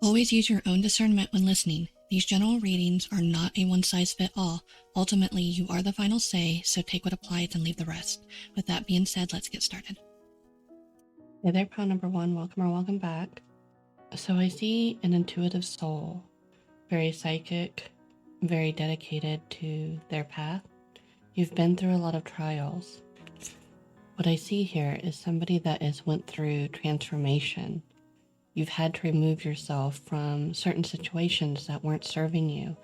Always use your own discernment when listening. These general readings are not a one-size-fits-all. Ultimately, you are the final say, so take what applies and leave the rest. With that being said, let's get started. Hey there, pal number one. Welcome or welcome back. So I see an intuitive soul, very psychic, very dedicated to their path. You've been through a lot of trials. What I see here is somebody that has went through transformation. You've had to remove yourself from certain situations that weren't serving you.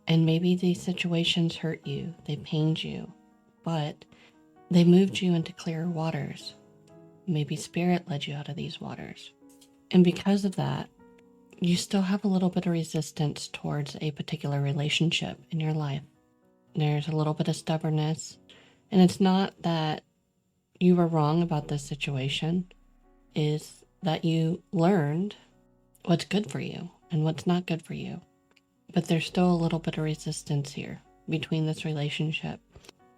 And maybe these situations hurt you, they pained you, but they moved you into clearer waters. Maybe spirit led you out of these waters. And because of that, you still have a little bit of resistance towards a particular relationship in your life. There's a little bit of stubbornness. And it's not that you were wrong about this situation, is that you learned what's good for you and what's not good for you. But there's still a little bit of resistance here between this relationship.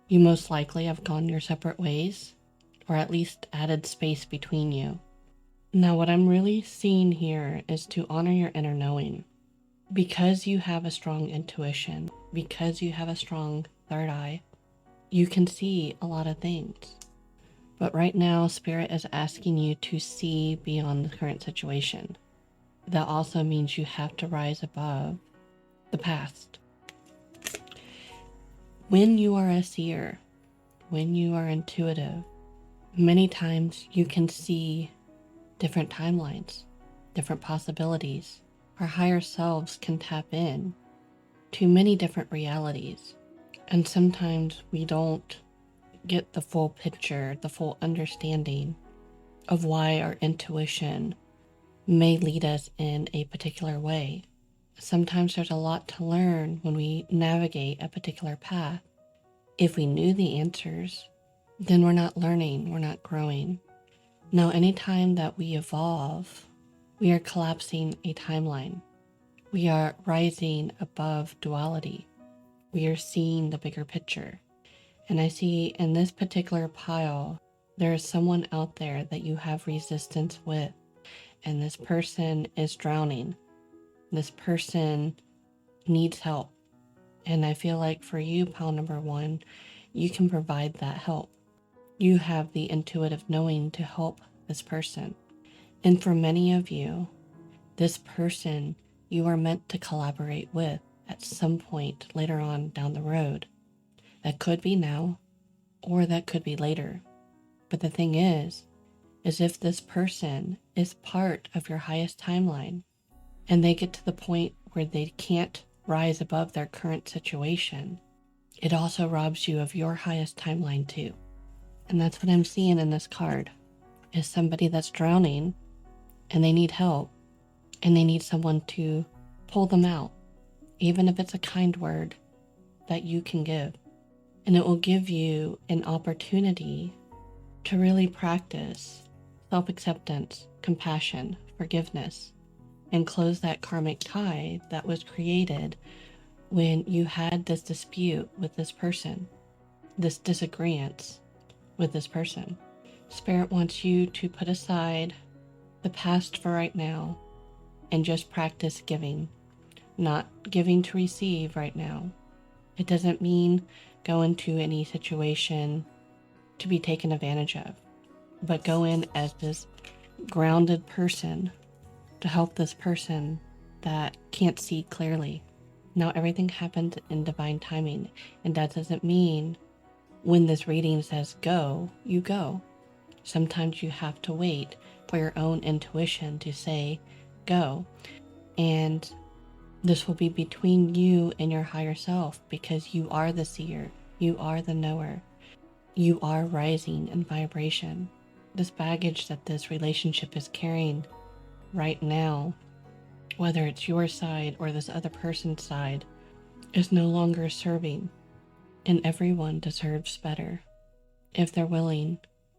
You most likely have gone your separate ways, or at least added space between you. Now, what I'm really seeing here is to honor your inner knowing. Because you have a strong intuition, because you have a strong third eye, you can see a lot of things. But right now, Spirit is asking you to see beyond the current situation. That also means you have to rise above the past. When you are a seer, when you are intuitive, many times you can see different timelines, different possibilities. Our higher selves can tap in to many different realities. And sometimes we don't get the full picture, the full understanding of why our intuition may lead us in a particular way. Sometimes there's a lot to learn when we navigate a particular path. If we knew the answers, then we're not learning, we're not growing. Now, anytime that we evolve, we are collapsing a timeline. We are rising above duality. We are seeing the bigger picture. And I see in this particular pile, there is someone out there that you have resistance with, and this person is drowning. This person needs help. And I feel like for you, pile number one, you can provide that help. You have the intuitive knowing to help this person. And for many of you, this person you are meant to collaborate with at some point later on down the road. That could be now, or that could be later. But the thing is if this person is part of your highest timeline, and they get to the point where they can't rise above their current situation, it also robs you of your highest timeline too. And that's what I'm seeing in this card, is somebody that's drowning, and they need help, and they need someone to pull them out, even if it's a kind word that you can give. And it will give you an opportunity to really practice self-acceptance, compassion, forgiveness, and close that karmic tie that was created when you had this dispute with this person, this disagreement with this person. Spirit wants you to put aside the past for right now and just practice giving, not giving to receive right now. It doesn't mean go into any situation to be taken advantage of, but go in as this grounded person to help this person that can't see clearly. Now, everything happens in divine timing, and that doesn't mean when this reading says go, you go. Sometimes you have to wait for your own intuition to say go. And this will be between you and your higher self, because you are the seer, you are the knower, you are rising in vibration. This baggage that this relationship is carrying right now, whether it's your side or this other person's side, is no longer serving. And everyone deserves better if they're willing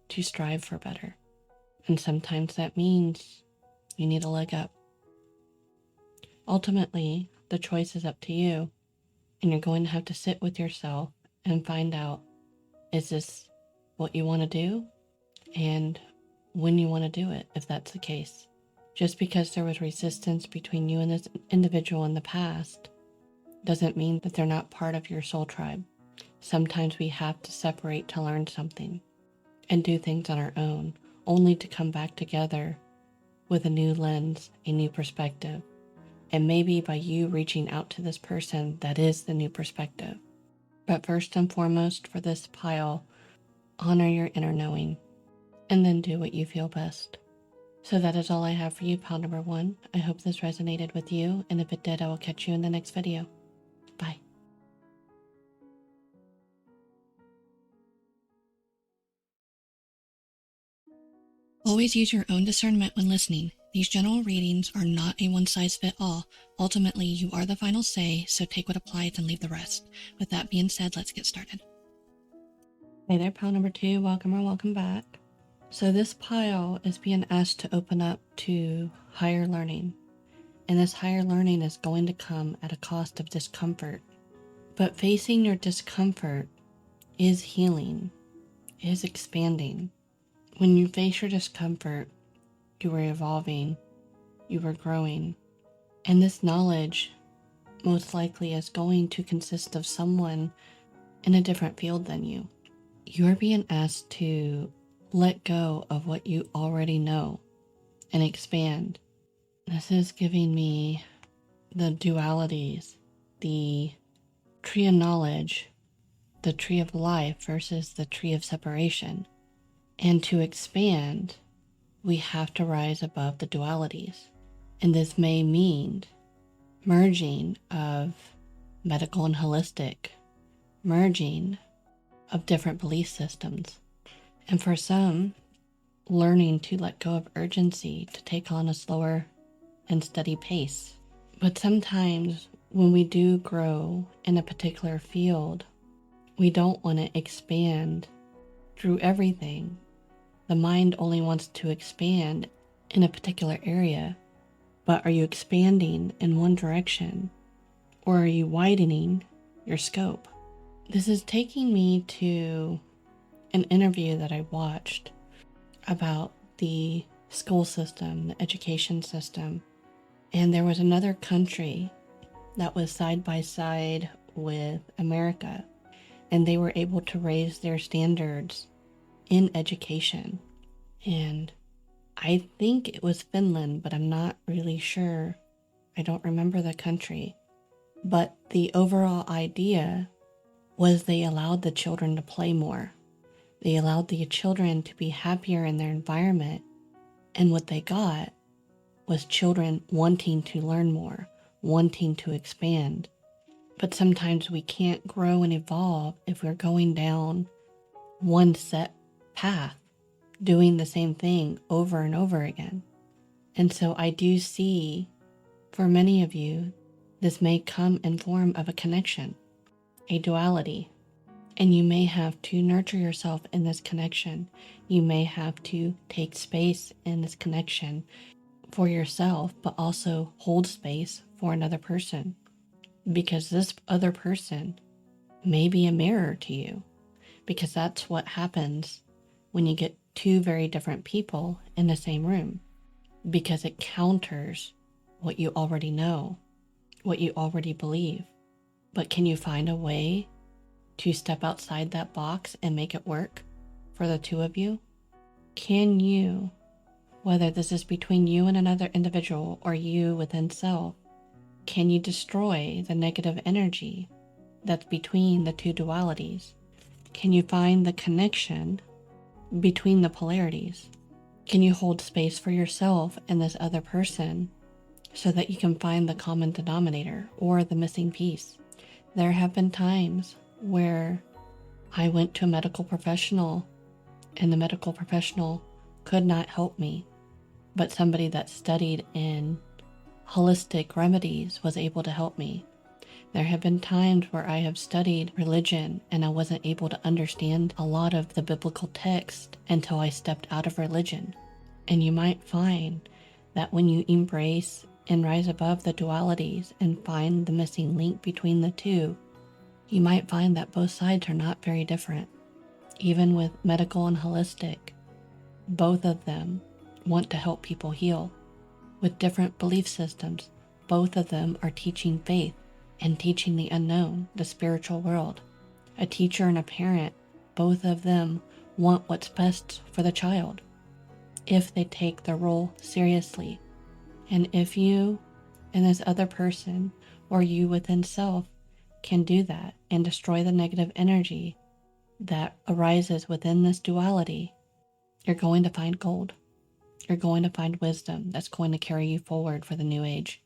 to strive for better. And sometimes that means you need a leg up. Ultimately, the choice is up to you, and you're going to have to sit with yourself and find out, is this what you want to do? And when you want to do it, if that's the case. Just because there was resistance between you and this individual in the past doesn't mean that they're not part of your soul tribe. Sometimes we have to separate to learn something and do things on our own, only to come back together with a new lens, a new perspective. And maybe by you reaching out to this person, that is the new perspective. But first and foremost for this pile, honor your inner knowing and then do what you feel best. So that is all I have for you, pile number 1. I hope this resonated with you, and if it did, I will catch you in the next video. Bye. Always use your own discernment when listening. These general readings are not a one-size-fits-all. Ultimately, you are the final say, so take what applies and leave the rest. With that being said, let's get started. Hey there, pile number 2. Welcome or welcome back. So this pile is being asked to open up to higher learning. And this higher learning is going to come at a cost of discomfort. But facing your discomfort is healing, is expanding. When you face your discomfort, you are evolving, you are growing. And this knowledge most likely is going to consist of someone in a different field than you. You are being asked to let go of what you already know and expand. This is giving me the dualities, the tree of knowledge, the tree of life versus the tree of separation. And to expand, we have to rise above the dualities. And this may mean merging of medical and holistic, merging of different belief systems. And for some, learning to let go of urgency to take on a slower and steady pace. But sometimes when we do grow in a particular field, we don't want to expand through everything. The mind only wants to expand in a particular area. But are you expanding in one direction, or are you widening your scope? This is taking me to an interview that I watched about the school system, the education system. And there was another country that was side by side with America, and they were able to raise their standards in education. And I think it was Finland, but I'm not really sure. I don't remember the country. But the overall idea was they allowed the children to play more. They allowed the children to be happier in their environment. And what they got was children wanting to learn more, wanting to expand. But sometimes we can't grow and evolve if we're going down one set path, doing the same thing over and over again. And so I do see, for many of you, this may come in form of a connection, a duality. And you may have to nurture yourself in this connection. You may have to take space in this connection for yourself, but also hold space for another person. Because this other person may be a mirror to you. Because that's what happens when you get two very different people in the same room. Because it counters what you already know, what you already believe. But can you find a way to step outside that box and make it work for the two of you? Can you, whether this is between you and another individual or you within self, can you destroy the negative energy that's between the two dualities? Can you find the connection between the polarities? Can you hold space for yourself and this other person so that you can find the common denominator or the missing piece? There have been times where I went to a medical professional and the medical professional could not help me, but somebody that studied in holistic remedies was able to help me. There have been times where I have studied religion and I wasn't able to understand a lot of the biblical text until I stepped out of religion. And you might find that when you embrace and rise above the dualities and find the missing link between the two, you might find that both sides are not very different. Even with medical and holistic, both of them want to help people heal. with different belief systems. Both of them are teaching faith and teaching the unknown, the spiritual world. A teacher and a parent, both of them want what's best for the child if they take their role seriously. And if you and this other person, or you within self, can do that and destroy the negative energy that arises within this duality, you're going to find gold. You're going to find wisdom that's going to carry you forward for the new age,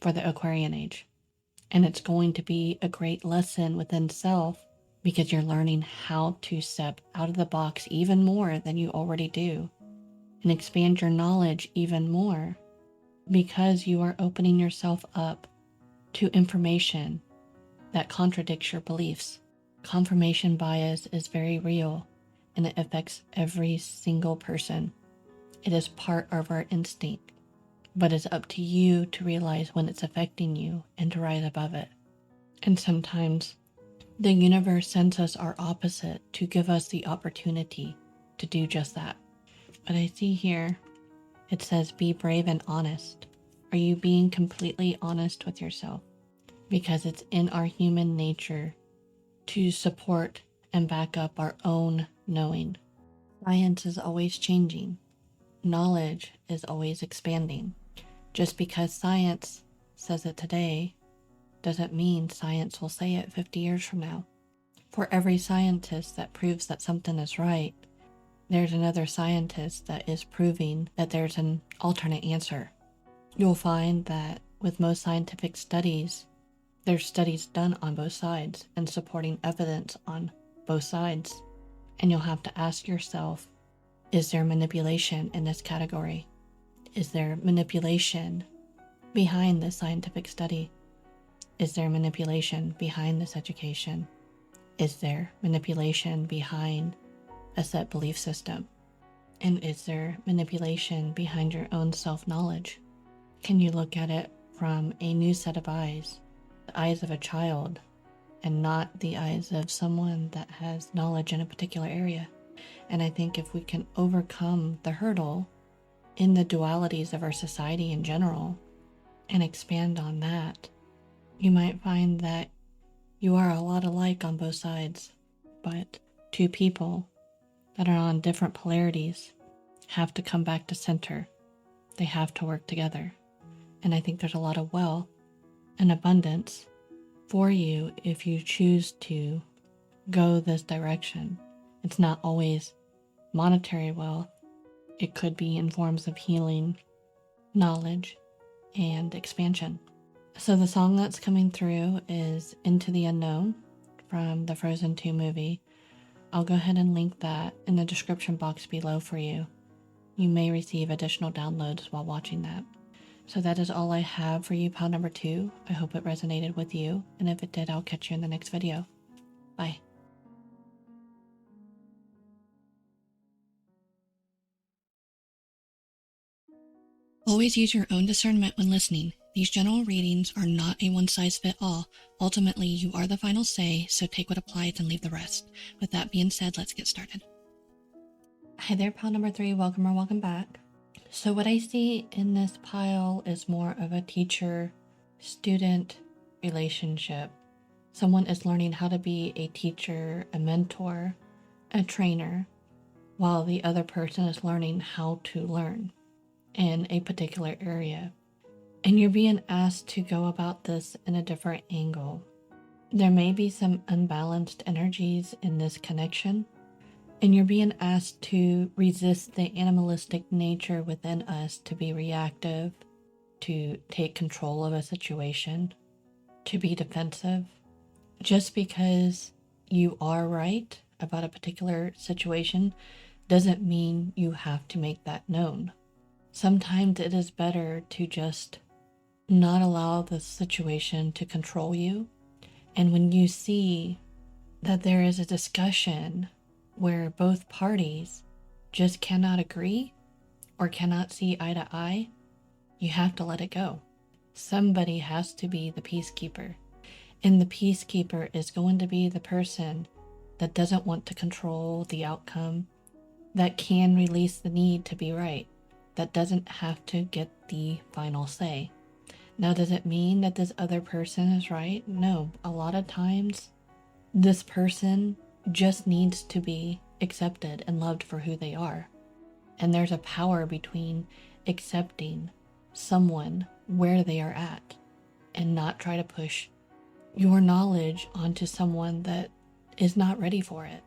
for the Aquarian age. And it's going to be a great lesson within self because you're learning how to step out of the box even more than you already do and expand your knowledge even more because you are opening yourself up to information that contradicts your beliefs. Confirmation bias is very real and it affects every single person. It is part of our instinct, but it's up to you to realize when it's affecting you and to rise above it. And sometimes the universe sends us our opposite to give us the opportunity to do just that. But I see here, it says be brave and honest. Are you being completely honest with yourself? Because it's in our human nature to support and back up our own knowing. Science is always changing. Knowledge is always expanding. Just because science says it today doesn't mean science will say it 50 years from now. For every scientist that proves that something is right, there's another scientist that is proving that there's an alternate answer. You'll find that with most scientific studies, there's studies done on both sides and supporting evidence on both sides. And you'll have to ask yourself, is there manipulation in this category? Is there manipulation behind this scientific study? Is there manipulation behind this education? Is there manipulation behind a set belief system? And is there manipulation behind your own self-knowledge? Can you look at it from a new set of eyes, the eyes of a child, and not the eyes of someone that has knowledge in a particular area? And I think if we can overcome the hurdle in the dualities of our society in general and expand on that, you might find that you are a lot alike on both sides, but two people that are on different polarities have to come back to center. They have to work together. And I think there's a lot of wealth and abundance for you if you choose to go this direction. It's not always monetary wealth. It could be in forms of healing, knowledge, and expansion. So the song that's coming through is Into the Unknown from the Frozen 2 movie. I'll go ahead and link that in the description box below for you. You may receive additional downloads while watching that. So that is all I have for you, pile number 2. I hope it resonated with you, and if it did, I'll catch you in the next video. Bye. Always use your own discernment when listening. These general readings are not a one-size-fits-all. Ultimately, you are the final say, so take what applies and leave the rest. With that being said, let's get started. Hi there, pile number 3. Welcome or welcome back. So what I see in this pile is more of a teacher-student relationship. Someone is learning how to be a teacher, a mentor, a trainer, while the other person is learning how to learn in a particular area. And you're being asked to go about this in a different angle. There may be some unbalanced energies in this connection, and you're being asked to resist the animalistic nature within us to be reactive, to take control of a situation, to be defensive. Just because you are right about a particular situation doesn't mean you have to make that known. Sometimes it is better to just not allow the situation to control you. And when you see that there is a discussion where both parties just cannot agree or cannot see eye to eye, you have to let it go. Somebody has to be the peacekeeper. And the peacekeeper is going to be the person that doesn't want to control the outcome, that can release the need to be right, that doesn't have to get the final say. Now, does it mean that this other person is right? No. A lot of times, this person just needs to be accepted and loved for who they are. And there's a power between accepting someone where they are at and not try to push your knowledge onto someone that is not ready for it.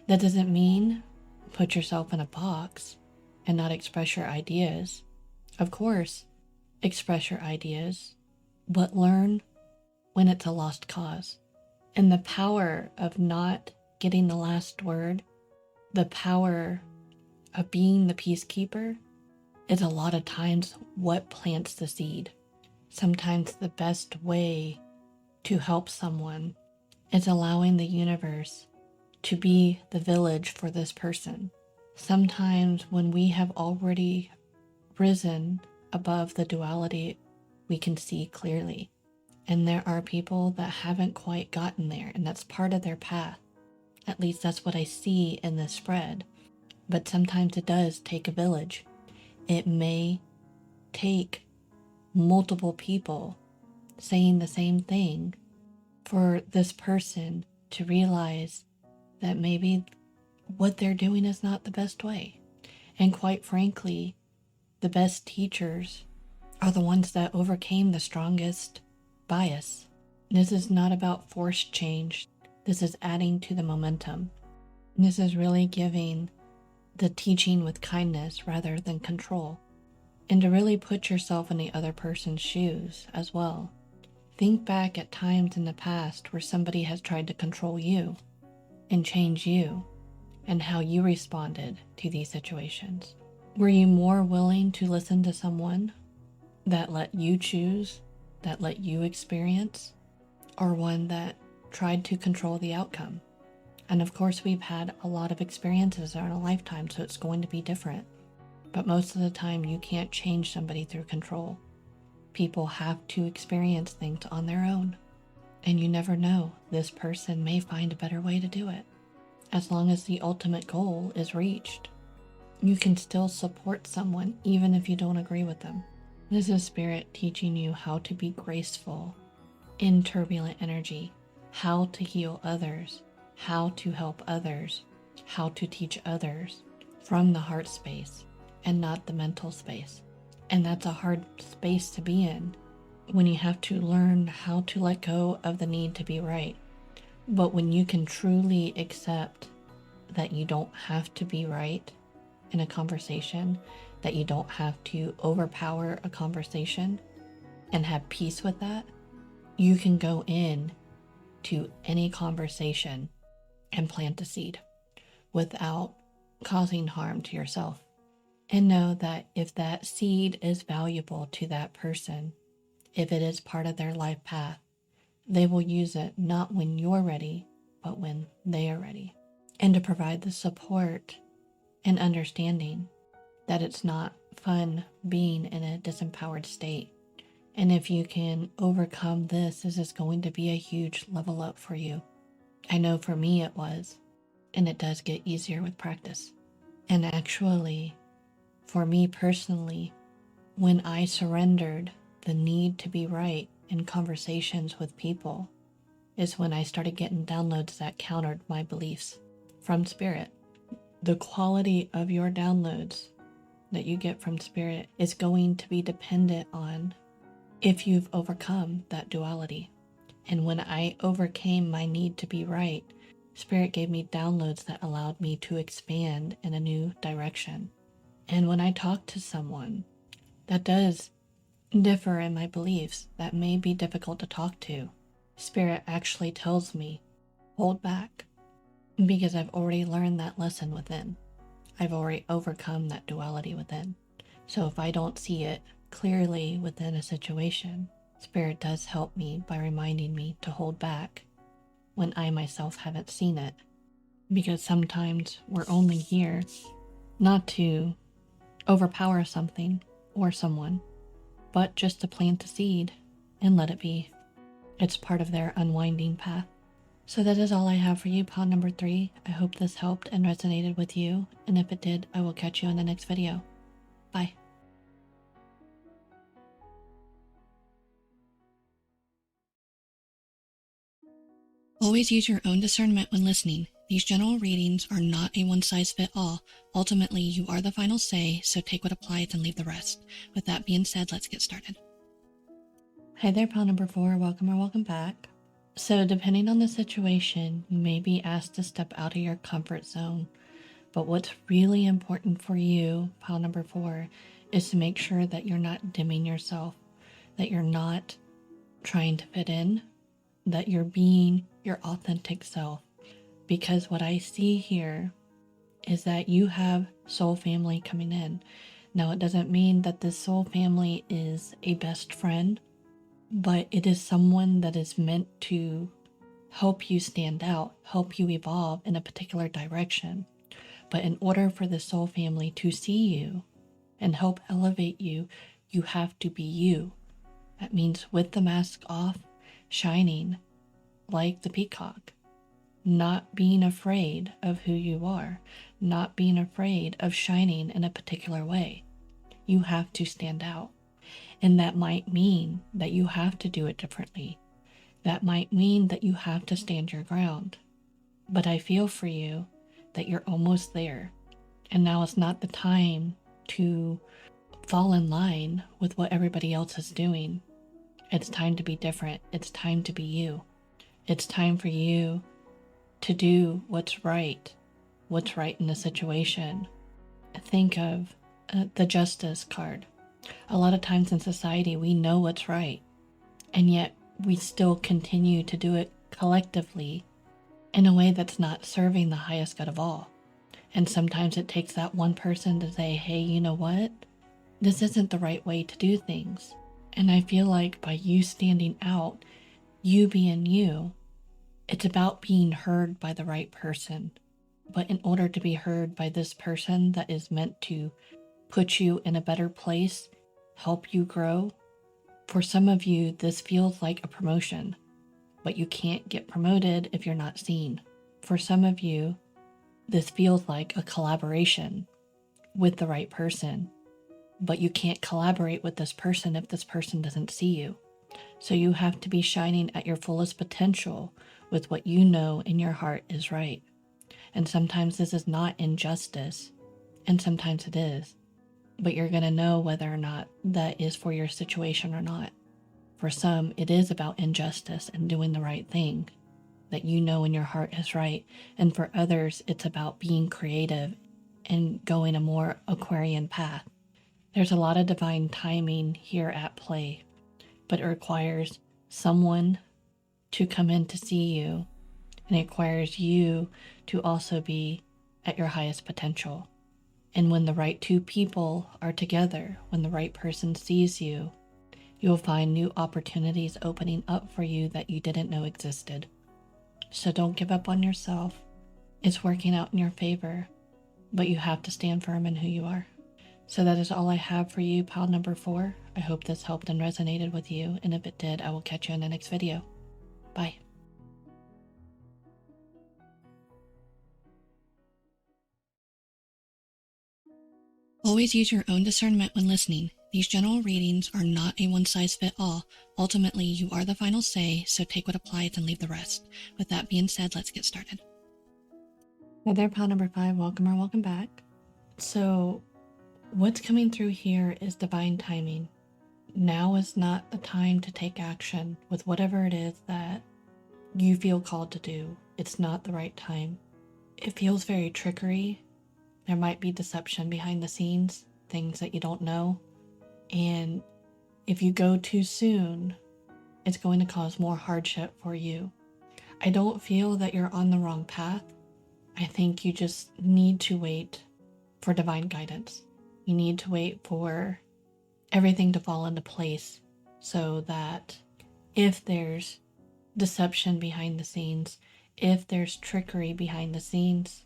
That doesn't mean put yourself in a box and not express your ideas. Of course, express your ideas, but learn when it's a lost cause. And the power of not getting the last word, the power of being the peacekeeper, is a lot of times what plants the seed. Sometimes the best way to help someone is allowing the universe to be the village for this person. Sometimes when we have already risen above the duality, we can see clearly. And there are people that haven't quite gotten there, and that's part of their path. At least that's what I see in this spread. But sometimes it does take a village. It may take multiple people saying the same thing for this person to realize that maybe what they're doing is not the best way. And quite frankly, the best teachers are the ones that overcame the strongest bias. This is not about forced change. This is adding to the momentum. This is really giving the teaching with kindness rather than control. And to really put yourself in the other person's shoes as well. Think back at times in the past where somebody has tried to control you and change you and how you responded to these situations. Were you more willing to listen to someone that let you choose, that let you experience, or one that tried to control the outcome? And of course, we've had a lot of experiences in our lifetime, so it's going to be different. But most of the time, you can't change somebody through control. People have to experience things on their own. And you never know, this person may find a better way to do it. As long as the ultimate goal is reached, you can still support someone even if you don't agree with them. This is Spirit teaching you how to be graceful in turbulent energy, how to heal others, how to help others, how to teach others from the heart space and not the mental space. And that's a hard space to be in when you have to learn how to let go of the need to be right. But when you can truly accept that you don't have to be right in a conversation, that you don't have to overpower a conversation and have peace with that, you can go in to any conversation and plant a seed without causing harm to yourself. And know that if that seed is valuable to that person, if it is part of their life path, they will use it not when you're ready, but when they are ready. And to provide the support and understanding that it's not fun being in a disempowered state. And if you can overcome this is going to be a huge level up for you. I know for me it was, and it does get easier with practice. And actually, for me personally, when I surrendered the need to be right in conversations with people, is when I started getting downloads that countered my beliefs from Spirit. The quality of your downloads that you get from Spirit is going to be dependent on if you've overcome that duality. And when I overcame my need to be right, Spirit gave me downloads that allowed me to expand in a new direction. And when I talk to someone that does differ in my beliefs, that may be difficult to talk to, Spirit actually tells me, hold back, because I've already learned that lesson within. I've already overcome that duality within. So if I don't see it clearly within a situation, Spirit does help me by reminding me to hold back when I myself haven't seen it. Because sometimes we're only here not to overpower something or someone, but just to plant a seed and let it be. It's part of their unwinding path. So that is all I have for you, pod number 3. I hope this helped and resonated with you, and if it did, I will catch you in the next video. Bye. Always use your own discernment when listening. These general readings are not a one-size-fits-all. Ultimately, you are the final say, so take what applies and leave the rest. With that being said, let's get started. Hi there, pile number 4. Welcome or welcome back. So depending on the situation, you may be asked to step out of your comfort zone. But what's really important for you, pile number 4, is to make sure that you're not dimming yourself, that you're not trying to fit in, that you're being your authentic self. Because what I see here is that you have soul family coming in. Now, it doesn't mean that this soul family is a best friend, but it is someone that is meant to help you stand out, help you evolve in a particular direction. But in order for the soul family to see you and help elevate you, you have to be you. That means with the mask off, shining like the peacock, not being afraid of who you are, not being afraid of shining in a particular way. You have to stand out. And that might mean that you have to do it differently. That might mean that you have to stand your ground. But I feel for you that you're almost there. And now is not the time to fall in line with what everybody else is doing. It's time to be different. It's time to be you. It's time for you to do what's right in the situation. Think of the justice card. A lot of times in society, we know what's right, and yet we still continue to do it collectively in a way that's not serving the highest good of all. And sometimes it takes that one person to say, hey, you know what? This isn't the right way to do things. And I feel like by you standing out, you being you, it's about being heard by the right person. But in order to be heard by this person that is meant to put you in a better place, help you grow, for some of you, this feels like a promotion, but you can't get promoted if you're not seen. For some of you, this feels like a collaboration with the right person, but you can't collaborate with this person if this person doesn't see you. So you have to be shining at your fullest potential with what you know in your heart is right. And sometimes this is not injustice, and sometimes it is. But you're going to know whether or not that is for your situation or not. For some, it is about injustice and doing the right thing that you know in your heart is right. And for others, it's about being creative and going a more Aquarian path. There's a lot of divine timing here at play, but it requires someone to come in to see you, and it requires you to also be at your highest potential. And when the right two people are together, when the right person sees you, you'll find new opportunities opening up for you that you didn't know existed. So don't give up on yourself. It's working out in your favor, but you have to stand firm in who you are. So that is all I have for you, pile number 4. I hope this helped and resonated with you, and if it did, I will catch you in the next video. Bye. Always use your own discernment when listening. These general readings are not a one-size-fits-all. Ultimately, you are the final say, so take what applies and leave the rest. With that being said, let's get started. Hi there, pile number 5. Welcome or welcome back. So what's coming through here is divine timing. Now is not the time to take action with whatever it is that you feel called to do. It's not the right time. It feels very trickery. There might be deception behind the scenes, things that you don't know. And if you go too soon, it's going to cause more hardship for you. I don't feel that you're on the wrong path. I think you just need to wait for divine guidance. You need to wait for everything to fall into place so that if there's deception behind the scenes, if there's trickery behind the scenes,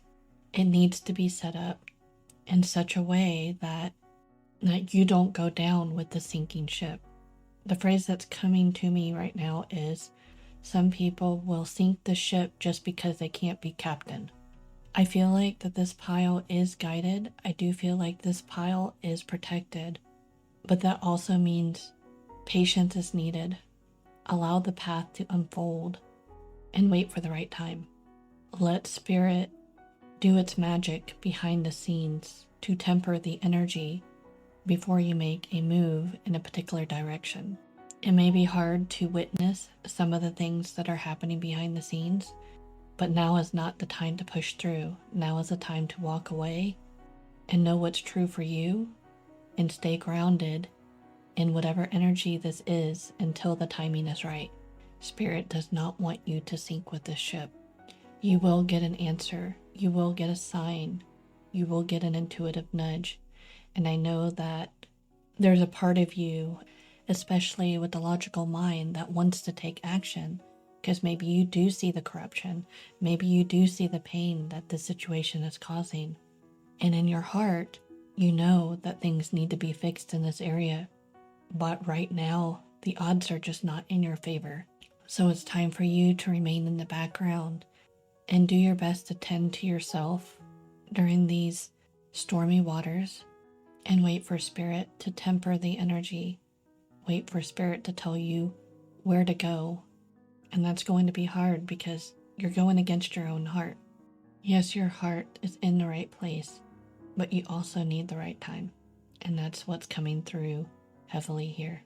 it needs to be set up in such a way that you don't go down with the sinking ship. The phrase that's coming to me right now is, some people will sink the ship just because they can't be captain. I feel like that this pile is guided. I do feel like this pile is protected, but that also means patience is needed. Allow the path to unfold and wait for the right time. Let Spirit do its magic behind the scenes to temper the energy before you make a move in a particular direction. It may be hard to witness some of the things that are happening behind the scenes, but now is not the time to push through. Now is the time to walk away and know what's true for you and stay grounded in whatever energy this is until the timing is right. Spirit does not want you to sink with this ship. You will get an answer. You will get a sign. You will get an intuitive nudge. And I know that there's a part of you, especially with the logical mind, that wants to take action, because maybe you do see the corruption. Maybe you do see the pain that this situation is causing. And in your heart, you know that things need to be fixed in this area. But right now, the odds are just not in your favor. So it's time for you to remain in the background and do your best to tend to yourself during these stormy waters, and wait for Spirit to temper the energy. Wait for Spirit to tell you where to go. And that's going to be hard because you're going against your own heart. Yes, your heart is in the right place, but you also need the right time. And that's what's coming through heavily here.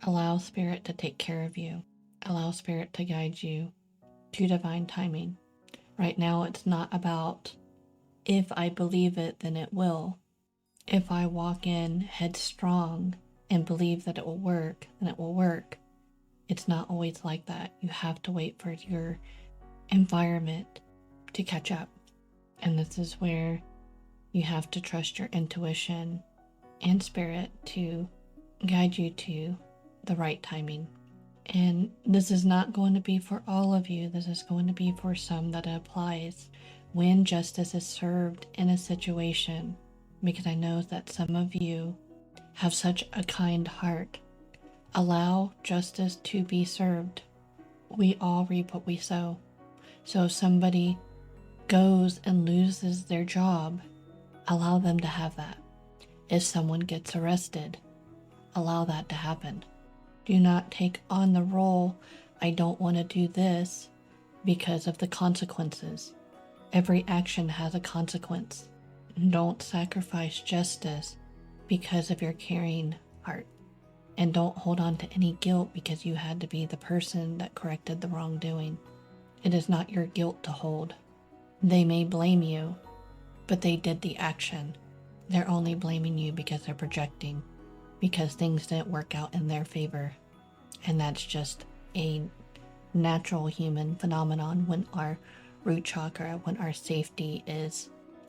Allow Spirit to take care of you. Allow Spirit to guide you to divine timing. Right now, it's not about if I believe it, then it will. If I walk in headstrong and believe that it will work, then it will work. It's not always like that. You have to wait for your environment to catch up. And this is where you have to trust your intuition and Spirit to guide you to the right timing. And this is not going to be for all of you. This is going to be for some that it applies when justice is served in a situation, because I know that some of you have such a kind heart. Allow justice to be served. We all reap what we sow. So if somebody goes and loses their job, allow them to have that. If someone gets arrested, allow that to happen. Do not take on the role, I don't want to do this, because of the consequences. Every action has a consequence. Don't sacrifice justice because of your caring heart. And don't hold on to any guilt because you had to be the person that corrected the wrongdoing. It is not your guilt to hold. They may blame you, but they did the action. They're only blaming you because they're projecting, because things didn't work out in their favor. And that's just a natural human phenomenon when our root chakra, when our safety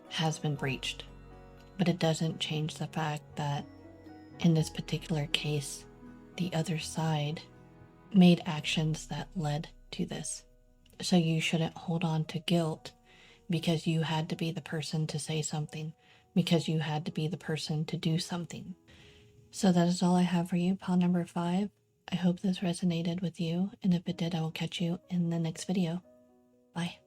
has been breached. But it doesn't change the fact that in this particular case, the other side made actions that led to this. So you shouldn't hold on to guilt because you had to be the person to say something, because you had to be the person to do something. So that is all I have for you, pile number 5. I hope this resonated with you, and if it did, I will catch you in the next video. Bye.